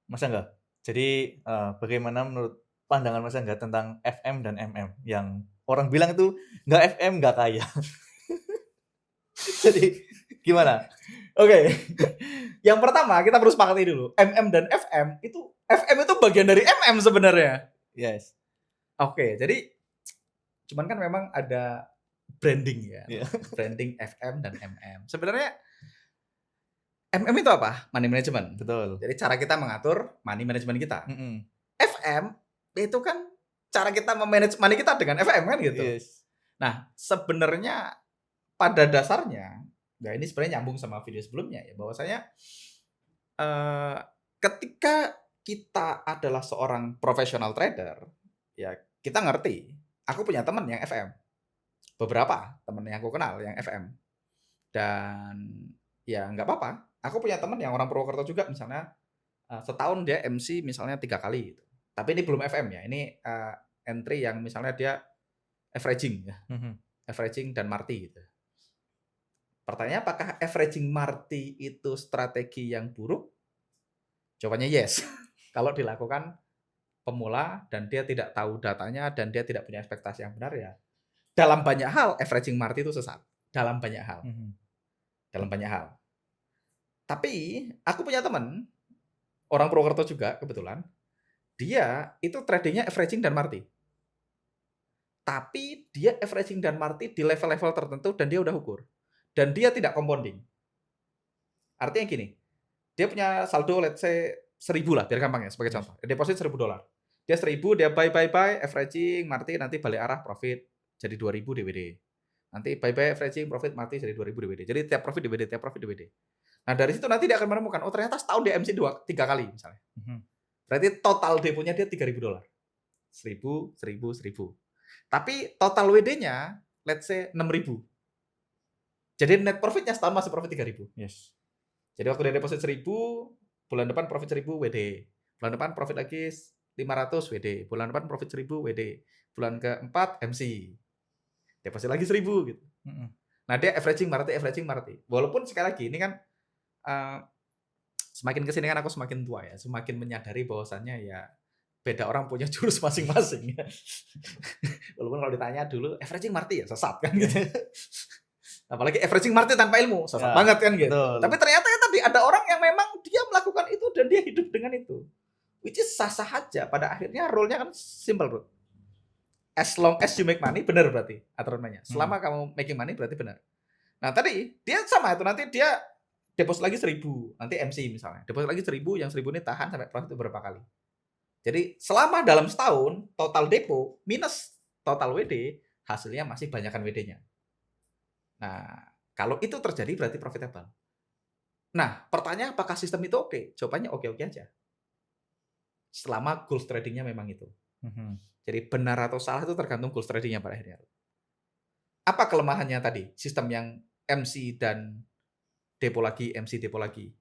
Mas Angga, jadi, bagaimana menurut pandangan Mas Angga tentang FM dan MM yang orang bilang itu nggak FM nggak kaya. Jadi gimana? Oke, yang pertama kita perlu sepakati dulu, FM itu bagian dari MM sebenarnya. Yes, Oke, jadi cuman kan memang ada branding ya, iya, branding FM dan MM. Sebenarnya MM itu apa? Money management. betul, Jadi cara kita mengatur money management kita. mhm, FM itu kan cara kita memanage money kita dengan FM kan gitu. yes, Nah, sebenarnya pada dasarnya, nah ini sebenarnya nyambung sama video sebelumnya ya, bahwasanya eh, ketika kita adalah seorang profesional trader, ya kita ngerti. Aku punya teman yang FM, beberapa teman yang aku kenal yang FM, dan ya nggak apa-apa. Aku punya teman yang orang Purwokerto juga, misalnya setahun dia MC misalnya 3 kali gitu. Tapi ini belum FM ya, ini entry yang misalnya dia averaging ya, mhm, averaging dan marti gitu. Pertanyaannya, apakah averaging marti itu strategi yang buruk? Jawabannya yes. Kalau dilakukan pemula dan dia tidak tahu datanya dan dia tidak punya ekspektasi yang benar, ya dalam banyak hal averaging marti itu sesat. Dalam banyak hal. mhm, Dalam banyak hal. Tapi aku punya teman, orang Purwokerto juga kebetulan, dia itu tradingnya averaging dan marti. Tapi dia averaging dan marti di level-level tertentu dan dia udah ukur. Dan dia tidak compounding. Artinya gini, dia punya saldo let's say 1.000 lah, biar gampang ya, sebagai yes, contoh. Deposit $1.000. Dia 1.000, dia buy, averaging, marti, nanti balik arah profit jadi 2.000 DWD. Nanti buy, averaging, profit, mati jadi 2.000 DWD. Jadi tiap profit DWD, tiap profit DWD. Nah dari situ nanti dia akan menemukan, oh ternyata setahun dia MC 3 kali misalnya. mhm, Berarti total deponya dia $3.000. 1.000, 1.000, 1.000. Tapi total WD-nya let's say 6.000. Jadi net profitnya setahun masih profit 3.000. yes, Jadi waktu dia deposit 1.000, bulan depan profit 1.000 WD. Bulan depan profit lagi 500 WD. Bulan depan profit 1.000 WD. Bulan keempat MC. Deposit lagi 1.000 gitu. mhm, Nah, dia averaging marti. Walaupun sekali lagi ini kan uh, semakin kesini kan aku semakin tua ya, semakin menyadari bahwasannya ya beda orang punya jurus masing-masing ya. Walaupun kalau ditanya dulu averaging marti ya sesat kan gitu. Apalagi averaging marti tanpa ilmu, sesat ya, banget kan gitu. Tapi betul, ternyata ya tadi ada orang yang memang dia melakukan itu dan dia hidup dengan itu. Which is sah-sah aja. Pada akhirnya rule-nya kan simple, bro. As long as you make money, benar berarti aturan mainnya. mhm, Selama kamu making money berarti benar. Nah tadi dia sama itu, nanti dia deposit lagi 1.000, nanti MC misalnya. Deposit lagi 1.000, yang 1.000 ini tahan sampai profit beberapa kali. Jadi selama dalam setahun total depo minus total WD, hasilnya masih banyakkan WD-nya. Nah, kalau itu terjadi berarti profitable. Nah, pertanyaan apakah sistem itu oke? Jawabannya oke-oke aja. Selama goals tradingnya memang itu. mhm, Jadi benar atau salah itu tergantung goals tradingnya pada akhirnya. Apa kelemahannya tadi? Sistem yang MC dan depo lagi, MC depo lagi.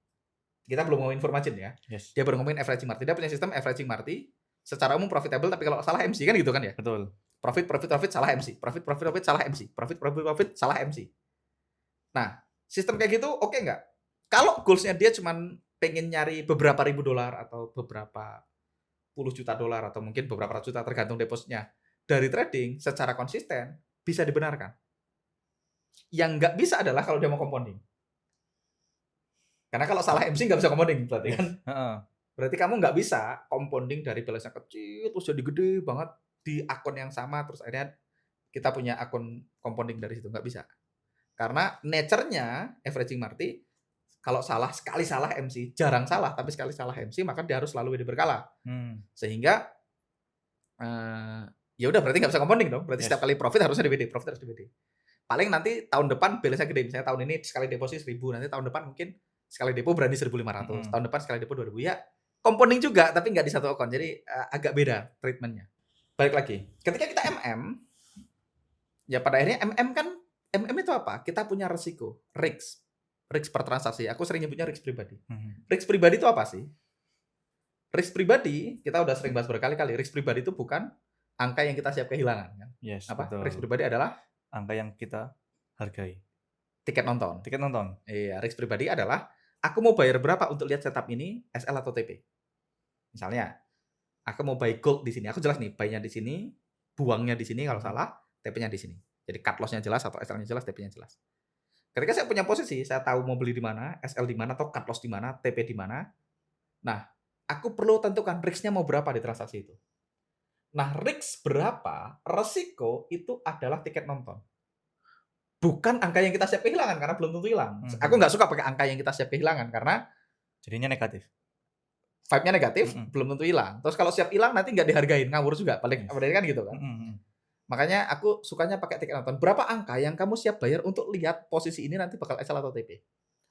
Kita belum ngomongin margin ya. yes, Dia baru ngomongin averaging marti. Dia punya sistem averaging marti. Secara umum profitable, tapi kalau salah MC kan gitu kan ya. betul, Profit salah MC. Profit salah MC. Profit salah MC. Nah, sistem kayak gitu oke nggak? Kalau goalsnya dia cuma pengen nyari beberapa ribu dolar atau beberapa puluh juta dolar atau mungkin beberapa ratus juta tergantung depositnya dari trading secara konsisten, bisa dibenarkan. Yang nggak bisa adalah kalau dia mau compounding. Karena kalau salah MC nggak bisa compounding berarti kan. yes, heeh, Berarti kamu nggak bisa compounding dari balance yang kecil terus jadi gede banget di akun yang sama terus akhirnya kita punya akun compounding dari situ, nggak bisa. Karena nature-nya averaging marti, kalau salah MC, jarang salah, tapi sekali salah MC maka dia harus selalu WD berkala. mmm, Sehingga ya udah berarti nggak bisa compounding dong. Berarti setiap yes, kali profit harusnya di WD, profit harus di WD. Paling nanti tahun depan balance-nya gede. Misalnya tahun ini sekali deposit 1.000, nanti tahun depan mungkin sekali depo berani 1.500, mhm, tahun depan sekali depo 2.000. Ya compounding juga tapi nggak di satu akun. Jadi agak beda treatmentnya. Balik lagi, ketika kita MM, ya pada akhirnya MM itu apa? Kita punya resiko, risk per transaksi. Aku sering nyebutnya risk pribadi. mhm, Risk pribadi itu apa sih? Risk pribadi, kita udah sering bahas berkali-kali. Risk pribadi itu bukan angka yang kita siap kehilangan. Kan? yes, Apa? Risk betul, pribadi adalah angka yang kita hargai, tiket nonton. tiket nonton, Iya, risk pribadi adalah aku mau bayar berapa untuk lihat setup ini, SL atau TP. Misalnya, aku mau buy gold di sini. Aku jelas nih, buy-nya di sini, buangnya di sini kalau salah, TP-nya di sini. Jadi cut loss-nya jelas atau SL-nya jelas, TP-nya jelas. Ketika saya punya posisi, saya tahu mau beli di mana, SL di mana, atau cut loss di mana, TP di mana. Nah, aku perlu tentukan risk-nya mau berapa di transaksi itu. Nah, risk berapa, resiko itu adalah tiket nonton. Bukan angka yang kita siap kehilangan, karena belum tentu hilang. Aku nggak suka pakai angka yang kita siap kehilangan, karena Jadinya negatif. vibe-nya negatif, belum tentu hilang. Terus kalau siap hilang, nanti nggak dihargain, ngawur juga. Paling kan gitu kan. Makanya aku sukanya pakai tiket nonton. Berapa angka yang kamu siap bayar untuk lihat posisi ini nanti bakal SL atau TP.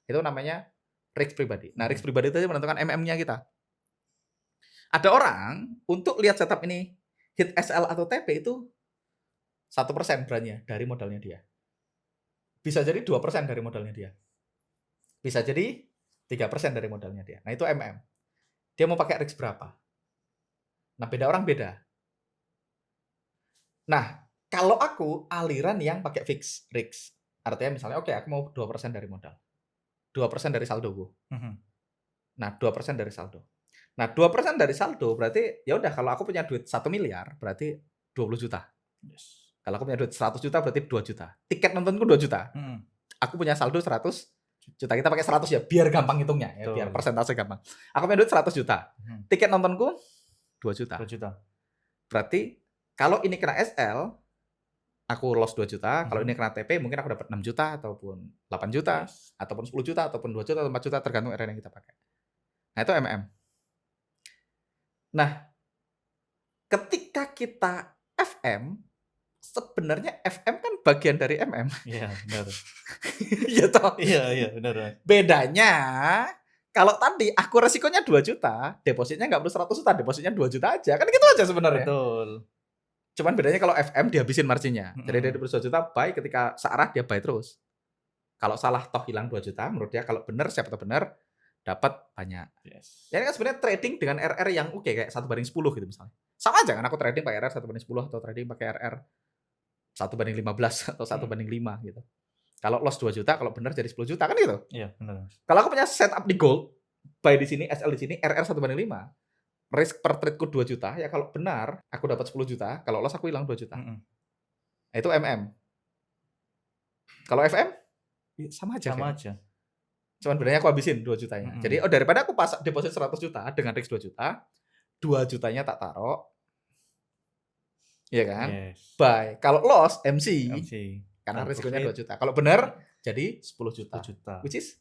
Itu namanya risk pribadi. Nah, risk pribadi itu menentukan MM-nya kita. Ada orang, untuk lihat setup ini, hit SL atau TP itu 1% berannya dari modalnya dia. Bisa jadi 2% dari modalnya dia. Bisa jadi 3% dari modalnya dia. Nah, itu MM. Dia mau pakai risk berapa? Nah, beda orang beda. Nah, kalau aku aliran yang pakai fix risk. Artinya misalnya, oke, aku mau 2% dari modal. 2% dari saldo gue. Nah, 2% dari saldo. Nah, 2% dari saldo berarti ya udah kalau aku punya duit 1 miliar berarti 20 juta. Yes. Kalau aku punya duit 100 juta berarti 2 juta. Tiket nontonku 2 juta. Aku punya saldo 100 juta. Kita pakai 100 ya biar gampang hitungnya ya, biar persentase gampang. Aku punya duit 100 juta. Tiket nontonku 2 juta. 2 juta. Berarti kalau ini kena SL aku loss 2 juta, kalau ini kena TP mungkin aku dapat 6 juta ataupun 8 juta, ataupun 10 juta ataupun 2 juta atau 4 juta tergantung RR yang kita pakai. Nah, itu MM. Nah, ketika kita FM, sebenarnya FM kan bagian dari MM. Iya, benar. Iya toh? Iya, benar. Bedanya, kalau tadi aku resikonya 2 juta, depositnya nggak perlu 100 juta, depositnya 2 juta aja. Kan gitu aja sebenarnya. Betul. Cuman bedanya kalau FM dihabisin marginnya. Jadi dia deposit 2 juta, buy ketika searah dia buy terus. Kalau salah toh hilang 2 juta, menurut dia kalau benar, siapa tahu benar, dapat banyak. Yes. Ya kan sebenarnya trading dengan RR yang oke kayak 1/10 gitu misalnya. Sama aja kan aku trading pakai RR 1/10 atau trading pakai RR 1/15 atau 1/5 gitu. Kalau loss 2 juta, kalau benar jadi 10 juta kan gitu. Iya, benar. Kalau aku punya setup di gold, buy di sini, SL di sini, RR 1/5. Risk per trade-ku 2 juta, ya kalau benar aku dapat 10 juta, kalau loss aku hilang 2 juta. Nah, itu MM. Kalau FM sama aja. Sama aja. Cuman bedanya aku habisin 2 jutanya. Jadi daripada aku pas deposit 100 juta dengan risk 2 juta, 2 jutanya tak taruh. Iya kan? Yes. Buy. Kalau loss MC. Karena Dan risikonya profit 2 juta. Kalau benar jadi 10 juta. 10 juta. Which is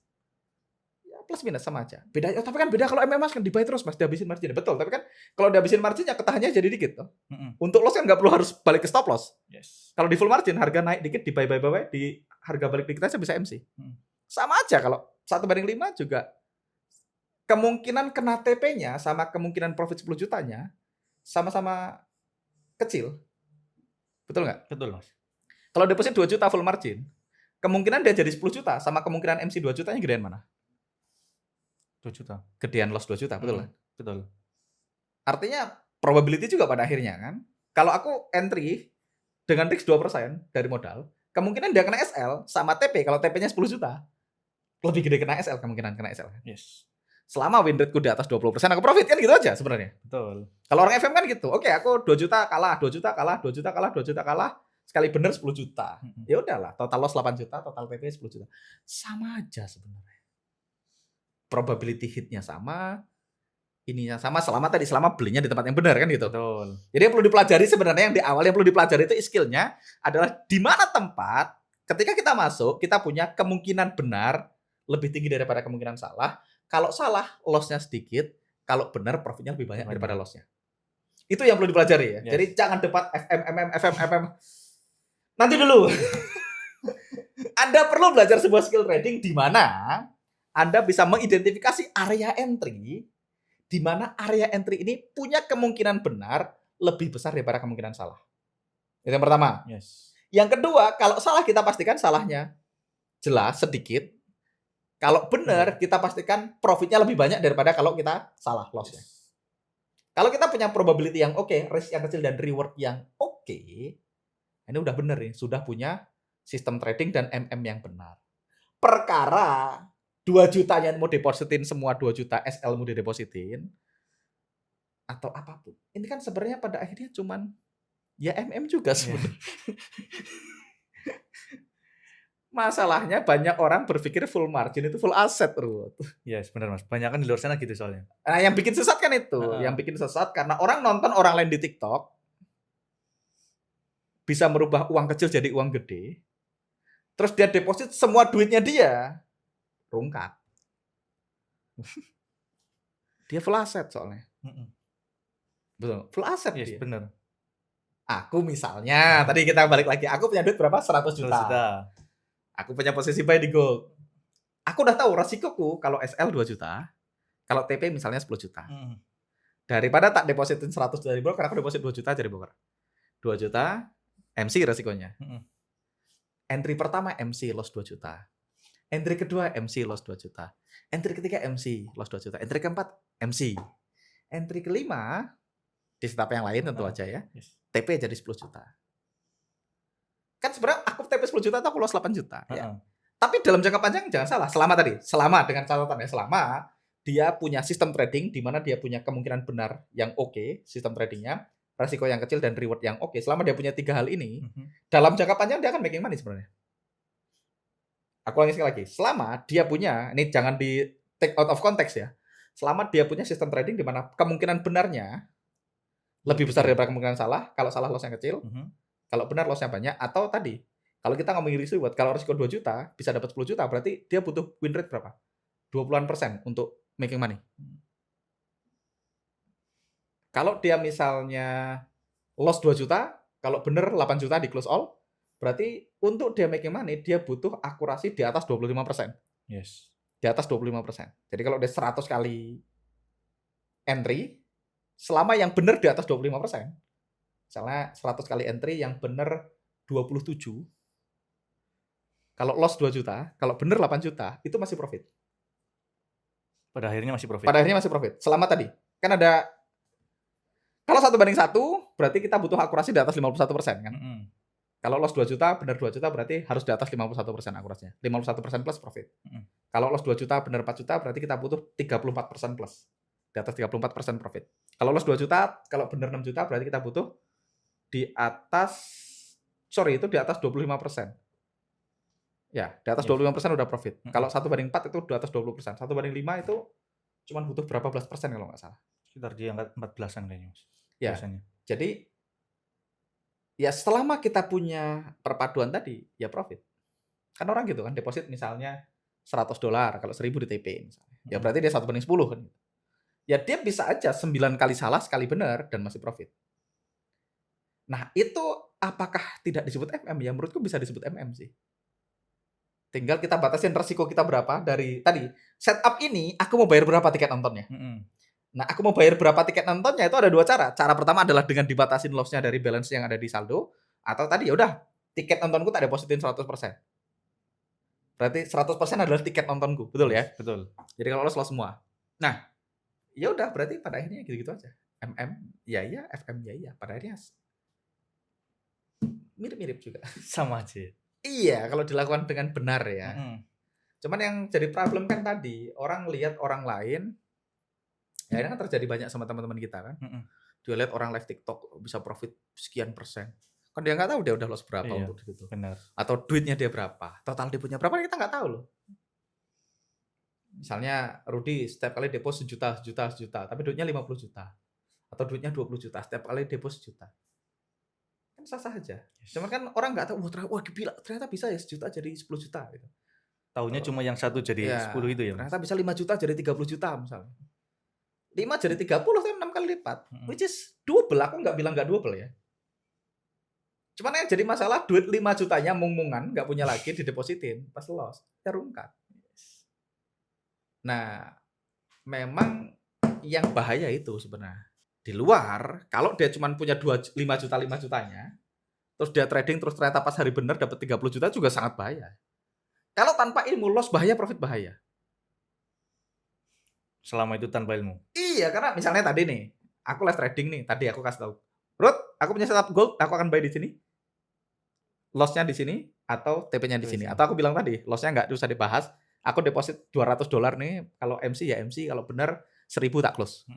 ya plus minus sama aja. Beda, tapi kan beda kalau MMS kan dibuy terus Mas, dihabisin marginnya. Betul, tapi kan kalau dihabisin marginnya ketahannya jadi dikit toh. Untuk loss kan nggak perlu harus balik ke stop loss. Yes. Kalau di full margin harga naik dikit di buy, di harga balik dikit aja bisa MC. Sama aja kalau 1/5 juga kemungkinan kena TP-nya sama kemungkinan profit 10 jutanya sama-sama kecil. Betul nggak? Betul, Mas. Kalau deposit 2 juta full margin, kemungkinan dia jadi 10 juta sama kemungkinan MC 2 jutanya gedean mana? 2 juta. Gedean loss 2 juta, betul kan? Betul. Artinya probability juga pada akhirnya kan. Kalau aku entry dengan risk 2% dari modal, kemungkinan dia kena SL sama TP, kalau TP-nya 10 juta, lebih gede kena SL, kemungkinan kena SL. Yes. Selama win rate-ku di atas 20%, aku profit kan gitu aja sebenarnya. Betul. Kalau orang FM kan gitu. Oke, aku 2 juta kalah, 2 juta kalah, 2 juta kalah, 2 juta kalah. Sekali bener 10 juta. Ya udahlah, total loss 8 juta, total TP 10 juta. Sama aja sebenarnya. Probability hit-nya sama, ininya sama, selama belinya di tempat yang benar kan gitu. Betul. Jadi yang perlu dipelajari sebenarnya yang di awal yang perlu dipelajari itu skill-nya adalah di mana tempat ketika kita masuk, kita punya kemungkinan benar lebih tinggi daripada kemungkinan salah. Kalau salah, loss-nya sedikit. Kalau benar, profitnya lebih banyak daripada loss-nya. Itu yang perlu dipelajari ya. Yes. Jadi jangan debat FM. Nanti dulu. Anda perlu belajar sebuah skill trading di mana Anda bisa mengidentifikasi area entry, di mana area entry ini punya kemungkinan benar lebih besar daripada kemungkinan salah. Itu yang pertama. Yes. Yang kedua, kalau salah kita pastikan salahnya jelas sedikit. Kalau benar, kita pastikan profitnya lebih banyak daripada kalau kita salah loss-nya. Kalau kita punya probability yang oke, risk yang kecil dan reward yang oke, ini udah benar nih, sudah punya sistem trading dan MM yang benar. Perkara 2 jutanya mau depositin semua 2 juta SL mau didepositin, atau apapun. Ini kan sebenarnya pada akhirnya cuman ya juga Iya. sebenarnya. Masalahnya banyak orang berpikir full margin itu full aset, Bro. Yes, benar Mas. Banyakan di luar sana gitu soalnya. Nah, yang bikin sesat kan itu, Heeh. yang bikin sesat karena orang nonton orang lain di TikTok bisa merubah uang kecil jadi uang gede, terus dia deposit semua duitnya dia, rungkat. Dia full aset soalnya. Mhm. Betul, full aset Yes, dia. benar. Aku misalnya, tadi kita balik lagi, aku punya duit berapa? 100 100 juta. juta. Aku punya posisi buy di gold. Aku udah tahu resikoku kalau SL 2 juta, kalau TP misalnya 10 juta. Mhm. Daripada tak depositin 100 dari broker, aku deposit 2 juta dari broker. 2 juta, MC resikonya. Mhm. Entry pertama MC loss 2 juta. Entry kedua MC loss 2 juta. Entry ketiga MC loss 2 juta. Entry keempat MC. Entry kelima, di setup yang lain tentu aja ya, Yes. TP jadi 10 juta. Kan sebenarnya aku TP 10 juta atau aku loss 8 juta. Ya. Heeh. Tapi dalam jangka panjang jangan salah. Selama dengan catatan ya, selama dia punya sistem trading di mana dia punya kemungkinan benar yang oke, sistem tradingnya, resiko yang kecil dan reward yang oke. Selama dia punya 3 hal ini, dalam jangka panjang dia akan making money sebenarnya. Aku ulangi sekali lagi. Selama dia punya, ini jangan di take out of context ya. Selama dia punya sistem trading di mana kemungkinan benarnya lebih besar daripada kemungkinan salah, kalau salah loss yang kecil, kalau benar loss-nya banyak, atau tadi, kalau kita ngomongin risk reward, kalau risiko 2 juta, bisa dapat 10 juta, berarti dia butuh win rate berapa? 20% untuk making money. Kalau dia misalnya loss 2 juta, kalau benar 8 juta di close all, berarti untuk dia making money, dia butuh akurasi di atas 25%. Yes. Di atas 25%. Jadi kalau dia 100 kali entry, selama yang benar di atas 25%, misalnya 100 kali entry yang benar 27, kalau loss 2 juta, kalau benar 8 juta, itu masih profit. Pada akhirnya masih profit. Pada akhirnya masih profit. Selama tadi, kan ada, kalau 1:1, berarti kita butuh akurasi di atas 51% kan. Kalau loss 2 juta, benar 2 juta, berarti harus di atas 51% akurasinya. 51% plus profit. Kalau loss 2 juta, benar 4 juta, berarti kita butuh 34% plus. Di atas 34% profit. Kalau loss 2 juta, kalau benar 6 juta, berarti kita butuh di atas, itu di atas 25%. Ya, di atas 25% udah profit. Kalau 1:4 itu di atas 20%. 1:5 itu cuma butuh berapa belas persen kalau nggak salah. Sekitar di angka 14-an kayaknya, Mas. Ya, Biasanya. jadi ya selama kita punya perpaduan tadi, ya profit. Kan orang gitu kan, deposit misalnya $100, kalau 1.000 di TP misalnya. Ya berarti dia 1:10 kan. Ya dia bisa aja 9 kali salah, sekali benar, dan masih profit. Nah itu apakah tidak disebut FM? Ya menurutku bisa disebut MM sih. Tinggal kita batasin resiko kita berapa dari tadi. Setup ini, aku mau bayar berapa tiket nontonnya. Nah, aku mau bayar berapa tiket nontonnya itu ada 2 cara. Cara pertama adalah dengan dibatasin loss-nya dari balance yang ada di saldo. Atau tadi ya udah, tiket nontonku tak depositin 100%. Berarti 100% adalah tiket nontonku, betul ya? Betul. Jadi kalau loss semua. Nah, ya udah berarti pada akhirnya gitu-gitu aja. MM, ya iya, FM, ya iya. Pada akhirnya mirip-mirip juga. Sama aja. Iya, kalau dilakukan dengan benar ya. Cuman yang jadi problem kan tadi, orang lihat orang lain, ya ini kan terjadi banyak sama teman-teman kita kan. Dia lihat orang live TikTok bisa profit sekian persen. Kan dia nggak tahu dia udah loss berapa untuk itu. Benar. Atau duitnya dia berapa, total depositnya berapa kita nggak tahu loh. Misalnya Rudi setiap kali depo sejuta, tapi duitnya 50 juta. Atau duitnya 20 juta, setiap kali depo sejuta. Kan sah-sah aja. Cuman kan orang nggak tahu, wah gila, ternyata bisa ya sejuta jadi 10 juta gitu. Tahunya cuma yang satu jadi ya, 10 itu ya, Mas? Ternyata bisa 5 juta jadi 30 juta misalnya. 5 jadi 30 kan 6 kali lipat. Which is double, aku nggak bilang nggak double ya. Cuman yang jadi masalah duit 5 jutanya mung-mungan, nggak punya lagi didepositin, pas loss, ya rungkat. Nah, memang yang bahaya itu sebenarnya. Di luar, kalau dia cuma punya 5 jutanya, terus dia trading, terus ternyata pas hari benar dapat 30 juta juga sangat bahaya. Kalau tanpa ilmu loss bahaya, profit bahaya. Selama itu tanpa ilmu. Iya, karena misalnya tadi nih, aku live trading nih, tadi aku kasih tahu. Ruth, aku punya setup gold, aku akan buy di sini. Loss-nya di sini atau TP-nya di sini. Atau aku bilang tadi, loss-nya nggak usah dibahas. Aku deposit $200 nih, kalau MC ya MC, kalau benar 1.000 tak close.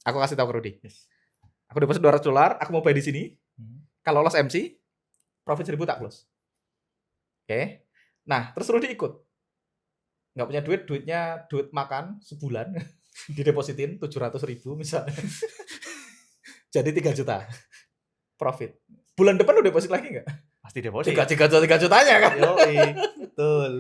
Aku kasih tahu ke Rudy. Yes. Aku deposit $200, aku mau buy di sini. Kalau loss MC, profit 1.000 tak close. Oke. Nah, terus Rudy ikut. Nggak punya duit, duit makan sebulan. Didepositin 700.000 misalnya. Jadi 3 juta profit. Bulan depan lu deposit lagi nggak? Pasti deposit. 3 jutanya kan? Yoi, betul.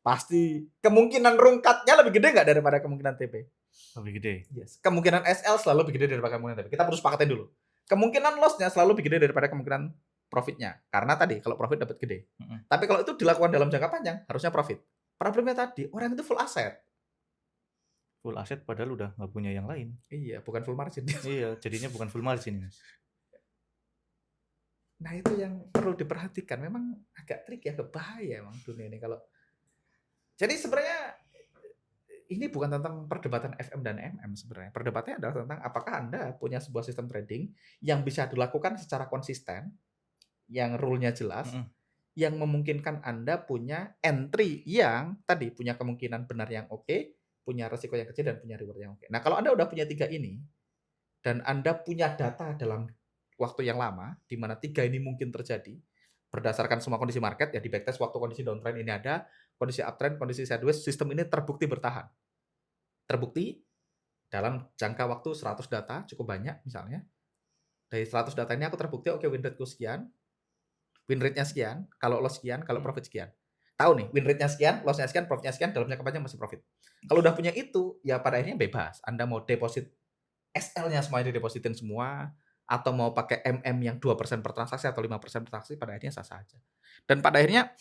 Pasti. Kemungkinan rungkatnya lebih gede nggak daripada kemungkinan TP? Lebih gede. Yes. Kemungkinan SL selalu lebih gede daripada kemungkinan TP. Kita perlu sepakatin dulu. Kemungkinan loss-nya selalu lebih gede daripada kemungkinan profit-nya. Karena tadi kalau profit dapat gede. Tapi kalau itu dilakukan dalam jangka panjang, harusnya profit. Problemnya tadi, orang itu full aset. Full aset padahal udah nggak punya yang lain. Iya, bukan full margin. Iya, jadinya bukan full margin, Mas. Nah, itu yang perlu diperhatikan. Memang agak trik ya, bahaya emang dunia ini kalau. Jadi sebenarnya ini bukan tentang perdebatan FM dan MM sebenarnya. Perdebatannya adalah tentang apakah Anda punya sebuah sistem trading yang bisa dilakukan secara konsisten, yang rule-nya jelas, yang memungkinkan Anda punya entry yang tadi punya kemungkinan benar yang oke, punya resiko yang kecil dan punya reward yang oke. Nah, kalau Anda udah punya 3 ini dan Anda punya data dalam waktu yang lama di mana 3 ini mungkin terjadi berdasarkan semua kondisi market, ya di backtest waktu kondisi downtrend ini ada, kondisi uptrend, kondisi sideways, sistem ini terbukti bertahan. Terbukti dalam jangka waktu 100 data cukup banyak misalnya. Dari 100 data ini aku terbukti oke win rate-ku sekian, win rate-nya sekian, kalau loss sekian, kalau profit sekian. Tahu nih, win rate-nya sekian, loss-nya sekian, profit-nya sekian, dalam jangka panjang masih profit. Kalau udah punya itu, ya pada akhirnya bebas. Anda mau deposit SL-nya semuanya didepositin semua, atau mau pakai MM yang 2% per transaksi atau 5% per transaksi, pada akhirnya sah-sah aja. Dan pada akhirnya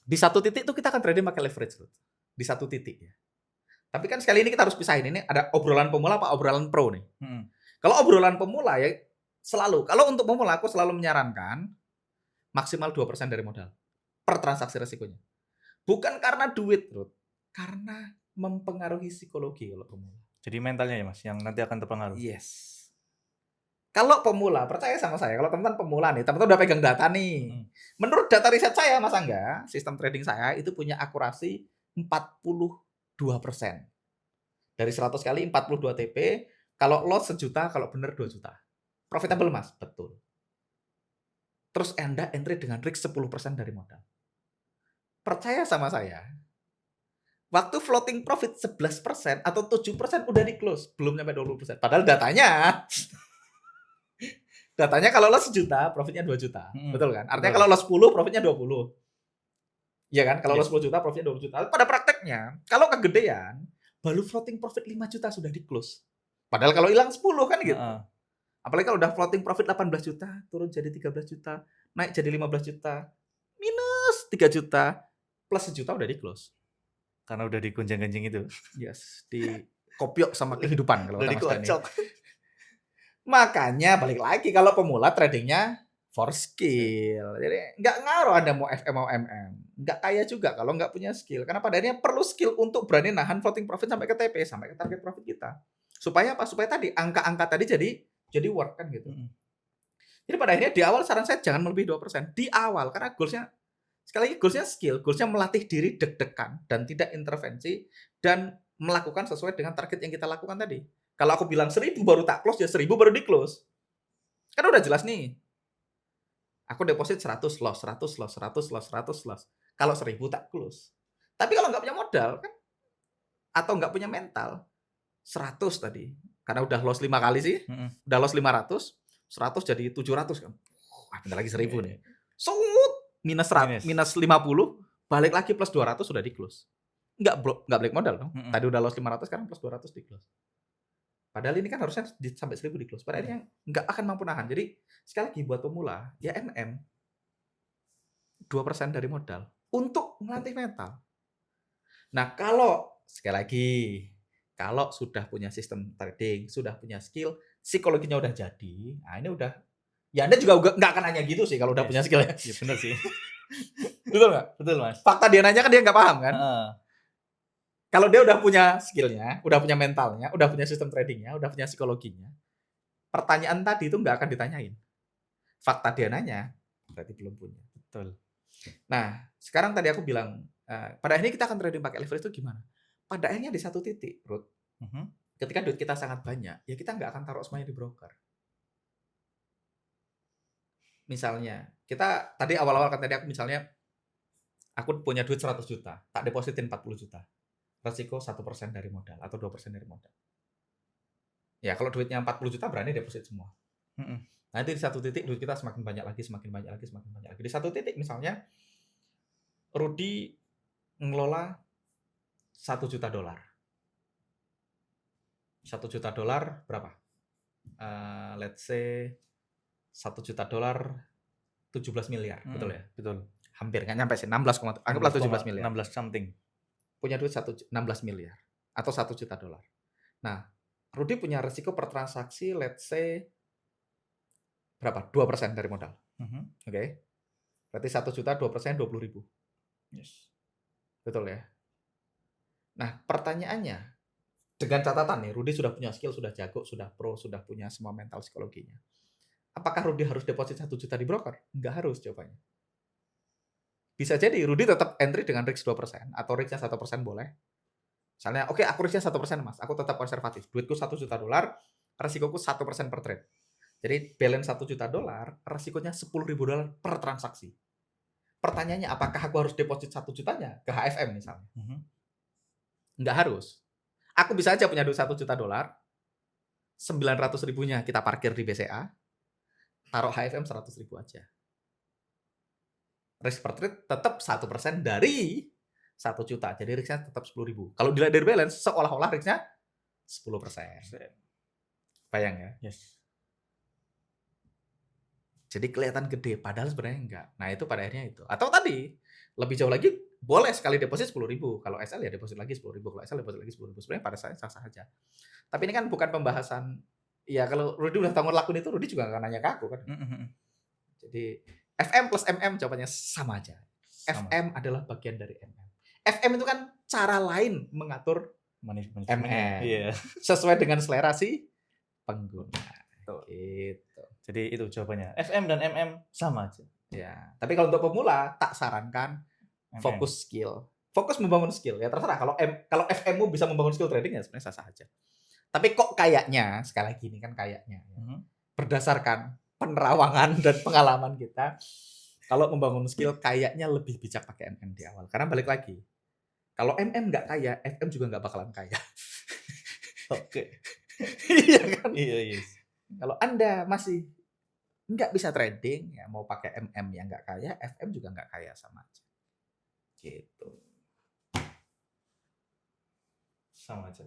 di satu titik itu kita akan trading pakai leverage. Di satu titik ya. Tapi kan sekali ini kita harus pisahin, ini ada obrolan pemula apa obrolan pro nih. Kalau obrolan pemula ya selalu, kalau untuk pemula aku selalu menyarankan maksimal 2% dari modal per transaksi resikonya. Bukan karena duit, Ruth. Karena mempengaruhi psikologi kalau pemula. Jadi mentalnya ya, Mas, yang nanti akan terpengaruh. Yes. Kalau pemula, percaya sama saya, kalau teman-teman pemula nih, teman-teman udah pegang data nih. Menurut data riset saya, Mas Angga, sistem trading saya itu punya akurasi 42%. Dari 100 kali 42 TP, kalau loss 1 juta, kalau benar 2 juta. Profitable, Mas? Betul. Terus Anda entry dengan risk 10% dari modal. Percaya sama saya, waktu floating profit 11% atau 7% udah di close, belum sampai 20%. Padahal datanya kalau loss 1 juta, profitnya 2 juta. Betul kan? Artinya kalau loss 10, profitnya 20. Iya kan? Kalau loss 10 juta, profitnya 20 juta. Pada prakteknya, kalau kegedean, baru floating profit 5 juta sudah di close. Padahal kalau hilang 10 kan gitu. Apalagi kalau udah floating profit 18 juta, turun jadi 13 juta, naik jadi 15 juta, minus 3 juta, plus 1 juta udah di close. Karena udah digonjang-ganjing itu. Yes, di kopiok sama kehidupan kalau udah kata Mas dikocok. Makanya balik lagi kalau pemula tradingnya for skill. Jadi nggak ngaruh Anda mau FM mau MM. Nggak kaya juga kalau nggak punya skill. Karena pada akhirnya perlu skill untuk berani nahan floating profit sampai ke TP, sampai ke target profit kita. Supaya apa? Supaya tadi angka-angka tadi jadi work kan gitu. Jadi pada akhirnya di awal saran saya jangan melebihi 2%. Di awal karena goalsnya sekali lagi goalsnya skill, goalsnya melatih diri deg-degan dan tidak intervensi dan melakukan sesuai dengan target yang kita lakukan tadi. Kalau aku bilang 1.000 baru tak close, ya 1.000 baru di close. Kan udah jelas nih. Aku deposit 100 loss, 100 loss, 100 loss, 100 loss. Kalau 1.000 tak close. Tapi kalau nggak punya modal kan, atau nggak punya mental, 100 tadi. Karena udah loss 5 kali sih, udah loss 500, 100 jadi 700 kan. Bentar lagi 1.000 nih. Minus 50, balik lagi plus 200 sudah di close. Nggak balik modal dong. Tadi udah loss 500, sekarang plus 200 di close. Padahal ini kan harusnya sampai 1.000 di close. Padahal ini nggak akan mampu nahan. Jadi sekali lagi buat pemula, ya MM 2% dari modal untuk melatih mental. Nah kalau sekali lagi, kalau sudah punya sistem trading, sudah punya skill, psikologinya udah jadi, nah ini udah, ya Anda juga nggak akan nanya gitu sih kalau udah punya skill ya. Iya benar sih. Betul nggak? Betul, Mas. Fakta dia nanya kan dia nggak paham kan? Kalau dia udah punya skillnya, udah punya mentalnya, udah punya sistem tradingnya, udah punya psikologinya, pertanyaan tadi itu nggak akan ditanyain. Fakta dia nanya, berarti belum punya. Betul. Nah, sekarang tadi aku bilang, pada akhirnya kita akan trading pakai leverage itu gimana? Pada akhirnya di satu titik, Ruth, ketika duit kita sangat banyak, ya kita nggak akan taruh semuanya di broker. Misalnya, kita tadi awal-awal kan tadi aku misalnya, aku punya duit 100 juta, tak depositin 40 juta. Resiko 1% dari modal atau 2% dari modal. Ya kalau duitnya 40 juta berani deposit semua. Mhm. Nanti di satu titik duit kita semakin banyak lagi, semakin banyak lagi, semakin banyak lagi. Di satu titik misalnya, Rudy ngelola 1 juta dolar. 1 juta dolar berapa? Let's say 1 juta dolar 17 miliar, betul ya? Betul. Hampir nggak nyampe sih, 16, anggaplah 17 miliar. 16 something. Punya duit 16 miliar atau 1 juta dolar. Nah, Rudy punya resiko per transaksi let's say berapa? 2% dari modal. Oke. Berarti 1 juta 2% 20.000. Yes. Betul ya? Nah, pertanyaannya, dengan catatan nih, Rudy sudah punya skill, sudah jago, sudah pro, sudah punya semua mental psikologinya. Apakah Rudy harus deposit 1 juta di broker? Enggak harus jawabannya. Bisa jadi Rudy tetap entry dengan risk 2% atau risknya 1% boleh. Misalnya, oke, aku risknya 1% mas, aku tetap konservatif. Duitku 1 juta dolar, resikoku 1% per trade. Jadi balance 1 juta dolar, resikonya 10.000 dolar per transaksi. Pertanyaannya, apakah aku harus deposit 1 jutanya ke HFM misalnya? Enggak harus. Aku bisa aja punya duit 1 juta dolar, 900 ribunya kita parkir di BCA, taruh HFM 100 ribu aja. Risk per trade tetap 1% dari 1 juta. Jadi risknya tetap 10 ribu. Kalau dilihat dari balance, seolah-olah risknya 10%. Bayang ya? Yes. Jadi kelihatan gede, padahal sebenarnya enggak. Nah itu pada akhirnya itu. Atau tadi, lebih jauh lagi, boleh sekali deposit 10 ribu. Kalau SL ya deposit lagi 10 ribu. Kalau SL deposit lagi 10 ribu. Sebenarnya pada saya sah-sah aja. Tapi ini kan bukan pembahasan, ya kalau Rudy udah tahu ngelakuin itu, Rudy juga nggak nanya ke aku kan. Jadi FM plus MM jawabannya sama aja. Sama. FM adalah bagian dari MM. FM itu kan cara lain mengatur MM. Iya. Sesuai dengan selera si pengguna. Gitu. Jadi itu jawabannya. FM dan MM sama aja. Ya, tapi kalau untuk pemula tak sarankan fokus skill. Fokus membangun skill. Ya terserah kalau FM-mu bisa membangun skill trading ya sebenarnya sah-sah aja. Tapi kok kayaknya, sekali lagi ini kan kayaknya ya, berdasarkan penerawangan dan pengalaman kita, kalau membangun skill kayaknya lebih bijak pakai MM di awal. Karena balik lagi, kalau MM nggak kaya, FM juga nggak bakalan kaya. Oke. Iya kan? Iya. Kalau Anda masih nggak bisa trading, ya mau pakai MM yang nggak kaya, FM juga nggak kaya sama aja. Gitu. Sama aja.